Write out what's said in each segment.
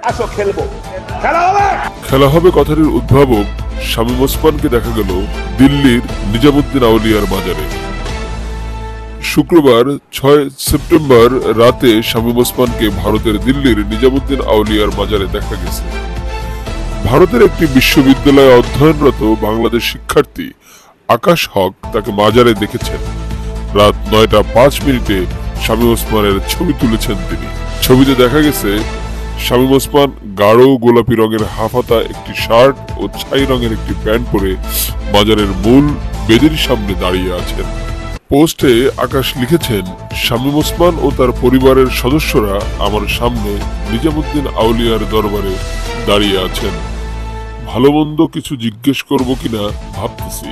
আসো খেলবো, খেলা হবে। খেলা হবে কথাটির উদ্ভাবক শামীম ওসমানকে দেখা গেল দিল্লির নিজামুদ্দিন আউলিয়ার বাজারে। শুক্রবার 6 সেপ্টেম্বর রাতে শামীম ওসমানকে ভারতের দিল্লির নিজামুদ্দিন আউলিয়ার বাজারে দেখা গেছে। ভারতের একটি বিশ্ববিদ্যালয়ে অধ্যয়নরত বাংলাদেশ শিক্ষার্থী আকাশ হক তাকে বাজারে দেখেছেন। রাত 9:05 শামীম ওসমানের ছবি তুলেছেন তিনি। ছবিতে দেখা গেছে শামীম ওসমান গাঢ় গোলাপি রঙের হাফহাতা একটি শার্ট ও ছাই রঙের একটি প্যান্ট পরে বাজারের মূল বেদির সামনে দাঁড়িয়ে আছেন। পোস্টে আকাশ লিখেছেন, শামীম ওসমান ও তার পরিবারের সদস্যরা আমার সামনে নিজামুদ্দিন আউলিয়ার দরবারে দাঁড়িয়ে আছেন। ভালো মন্দ কিছু জিজ্ঞেস করব কিনা ভাবতেছি,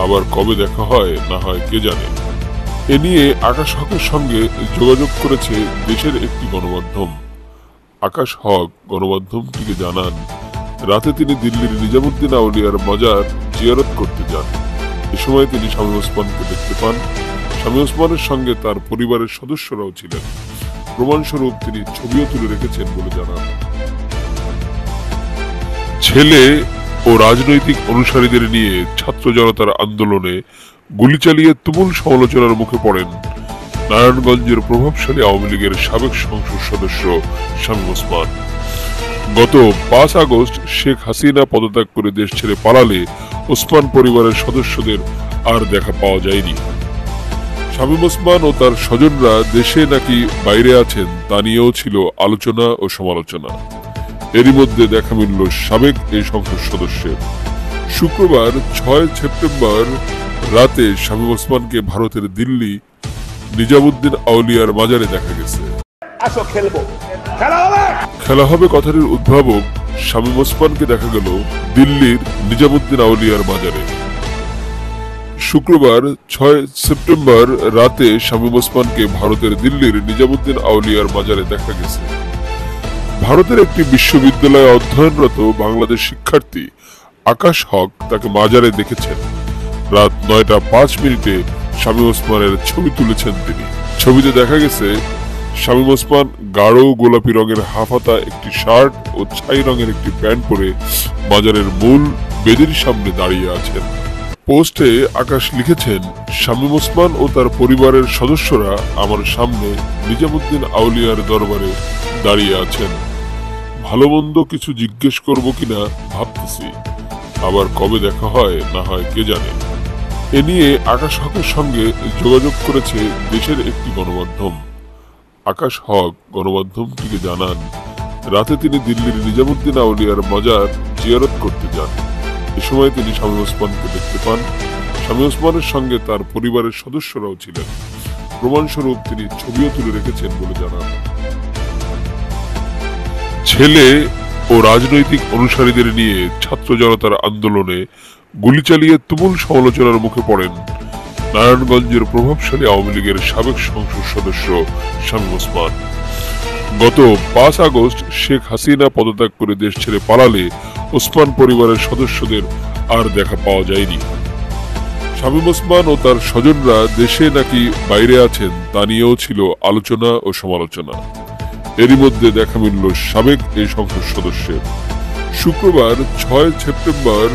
আবার কবে দেখা হয় না হয় কে জানে। এ নিয়ে আকাশ হকের সঙ্গে যোগাযোগ করেছে দেশের একটি গণমাধ্যম। আকাশ হক গণমাধ্যমটিকে জানান, রাতে তিনি দিল্লির নিজামুদ্দিন আউলিয়ার মাজার জিয়ারত করতে যান। এ সময় তিনি শামীম ওসমানকে দেখতে পান। শামীম ওসমানের সঙ্গে তার পরিবারের সদস্যরাও ছিলেন। প্রমাণস্বরূপ তিনি ছবিও তুলে রেখেছেন বলে জানান। ছেলে ও রাজনৈতিক অনুসারীদের নিয়ে ছাত্র জনতার আন্দোলনে গুলি চালিয়ে তুমুল সমালোচনার মুখে পড়েন নারায়ণগঞ্জের প্রভাবশালী আওয়ামী লীগের সাবেক সংসদ সদস্য শামীম ওসমান। গত 5 আগস্ট শেখ হাসিনা পদত্যাগ করে দেশ ছেড়ে পালালে ওসমান পরিবারের সদস্যদের আর দেখা পাওয়া যায়নি। শামীম ওসমান ও তার স্বজনরা দেশে নাকি বাইরে আছেন তা নিয়েও ছিল আলোচনা ও সমালোচনা। এরই মধ্যে দেখা মিলল সাবেক এই সংসদ সদস্যের। শুক্রবার 6 সেপ্টেম্বর রাতে শামীম ওসমানকে ভারতের দিল্লি নিজামুদ্দিন আউলিয়ার বাজারে দেখা গেছে। আসো খেলবো, খেলা হবে। খেলা হবে কথাটির উদ্ভাবক শামীম ওসমানকে দেখা গেল দিল্লির নিজামুদ্দিন আউলিয়ার বাজারে। শুক্রবার 6 সেপ্টেম্বর রাতে শামীম ওসমানকে ভারতের দিল্লির নিজামুদ্দিন আউলিয়ার বাজারে দেখা গেছে। ভারতের একটি বিশ্ববিদ্যালয়ে অধ্যয়নরত বাংলাদেশ শিক্ষার্থী আকাশ হক তাকে বাজারে দেখেছেন। রাত 9:05 শামীম ওসমানের ছবি তুলেছেন তিনি। ছবিতে দেখা গেছে শামীম ওসমান গাঢ় গোলাপি রঙের হাফহাতা একটি শার্ট ও ছাই রঙের একটি প্যান্ট পরে বাজারের মূল বেদির সামনে দাঁড়িয়ে আছেন। পোস্টে আকাশ লিখেছেন, শামীম ওসমান ও তার পরিবারের সদস্যরা আমার সামনে নিজামুদ্দিন আউলিয়ার দরবারে দাঁড়িয়ে আছেন। ভালো মন্দ কিছু জিজ্ঞেস করব কিনা ভাবতেছি, আবার কবে দেখা হয় না হয় কে জানে। এ নিয়ে আকাশ হকের সঙ্গে যোগাযোগ করেছে দেশের একটি গণমাধ্যম। আকাশ হক গণমাধ্যমটিকে জানান, রাতে তিনি দিল্লির নিজামুদ্দিন আউলিয়ার মাজার জিয়ারত করতে যান। এ সময় তিনি শামীম ওসমানকে দেখতে পান। শামীম ওসমানের সঙ্গে তার পরিবারের সদস্যরাও ছিলেন। প্রমাণস্বরূপ তিনি ছবিও তুলে রেখেছেন বলে জানান। ছেলে ও রাজনৈতিক অনুসারীদের নিয়ে ছাত্র জনতার আন্দোলনে গুলি চালিয়ে তুমুল সমালোচনার মুখে পড়েন নারায়ণগঞ্জের প্রভাবশালী আওয়ামী লীগের সাবেক সংসদ সদস্য শামীম ওসমান। গত 5 আগস্ট শেখ হাসিনা পদত্যাগ করে দেশ ছেড়ে পালালে ওসমান পরিবারের সদস্যদের আর দেখা পাওয়া যায়নি। শামীম ওসমান ও তার স্বজনরা দেশে নাকি বাইরে আছেন তা নিয়েও ছিল আলোচনা ও সমালোচনা। এরই মধ্যে দেখা মিলল সাবেক এই সংসদ সদস্যের। শুক্রবার 6 সেপ্টেম্বর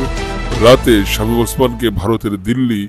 রাতে শামীম ওসমানকে ভারতের দিল্লি